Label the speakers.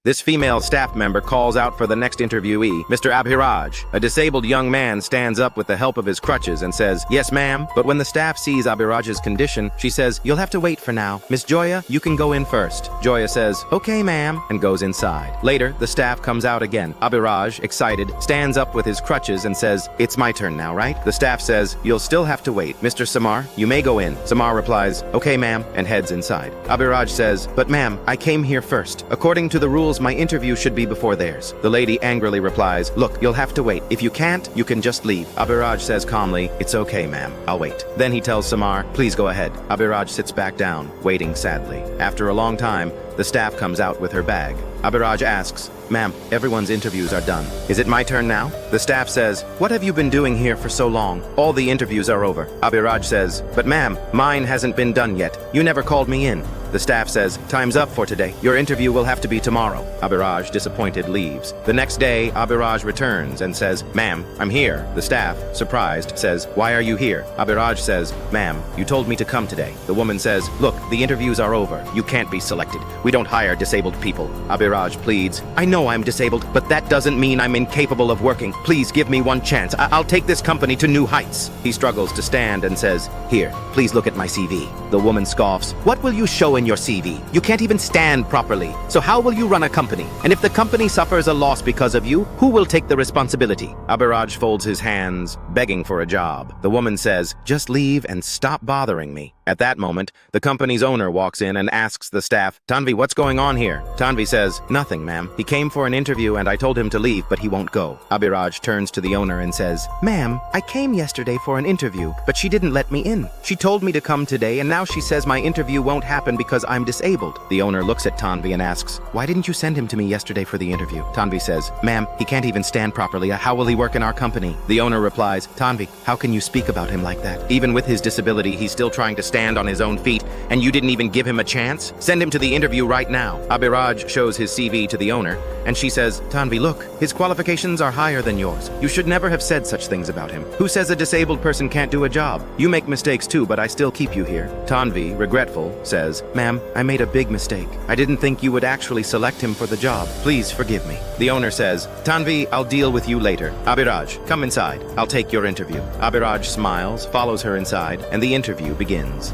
Speaker 1: This female staff member calls out for the next interviewee, Mr. Abhiraj. A disabled young man stands up with the help of his crutches and says, "Yes, ma'am." But when the staff sees Abhiraj's condition, she says, "You'll have to wait for now. Miss Joya, you can go in first." Joya says, "Okay, ma'am," and goes inside. Later, the staff comes out again. Abhiraj, excited, stands up with his crutches and says, "It's my turn now, right?" The staff says, "You'll still have to wait. Mr. Samar, you may go in." Samar replies, "Okay, ma'am," and heads inside. Abhiraj says, "But ma'am, I came here first. According to the rules, my interview should be before theirs." The lady angrily replies, "Look, you'll have to wait. If you can't, you can just leave." Abhiraj says calmly, "It's okay, ma'am. I'll wait." Then he tells Samar, "Please go ahead." Abhiraj sits back down, waiting sadly. After a long time, the staff comes out with her bag. Abhiraj asks, "Ma'am, everyone's interviews are done. Is it my turn now?" The staff says, "What have you been doing here for so long? All the interviews are over." Abhiraj says, "But ma'am, mine hasn't been done yet. You never called me in." The staff says, "Time's up for today. Your interview will have to be tomorrow." Abhiraj, disappointed, leaves. The next day, Abhiraj returns and says, "Ma'am, I'm here." The staff, surprised, says, "Why are you here?" Abhiraj says, "Ma'am, you told me to come today." The woman says, "Look, the interviews are over. You can't be selected. We don't hire disabled people." Abhiraj pleads, "I know I'm disabled, but that doesn't mean I'm incapable of working. Please give me one chance. I'll take this company to new heights." He struggles to stand and says, "Here, please look at my CV." The woman scoffs, "What will you show in your CV? You can't even stand properly. So how will you run a company? And if the company suffers a loss because of you, who will take the responsibility?" Abhiraj folds his hands, begging for a job. The woman says, "Just leave and stop bothering me." At that moment, the company's owner walks in and asks the staff, "Tanvi, what's going on here?" Tanvi says, "Nothing, ma'am. He came for an interview and I told him to leave, but he won't go." Abhiraj turns to the owner and says, "Ma'am, I came yesterday for an interview, but she didn't let me in. She told me to come today and now she says my interview won't happen because I'm disabled." The owner looks at Tanvi and asks, "Why didn't you send him to me yesterday for the interview?" Tanvi says, "Ma'am, he can't even stand properly. How will he work in our company?" The owner replies, "Tanvi, how can you speak about him like that? Even with his disability, he's still trying to stand on his own feet, and you didn't even give him a chance? Send him to the interview right now." Abhiraj shows his CV to the owner, and she says, "Tanvi, look, his qualifications are higher than yours. You should never have said such things about him. Who says a disabled person can't do a job? You make mistakes too, but I still keep you here." Tanvi, regretful, says, "Ma'am, I made a big mistake. I didn't think you would actually select him for the job. Please forgive me." The owner says, "Tanvi, I'll deal with you later. Abhiraj, come inside. I'll take your interview." Abhiraj smiles, follows her inside, and the interview begins.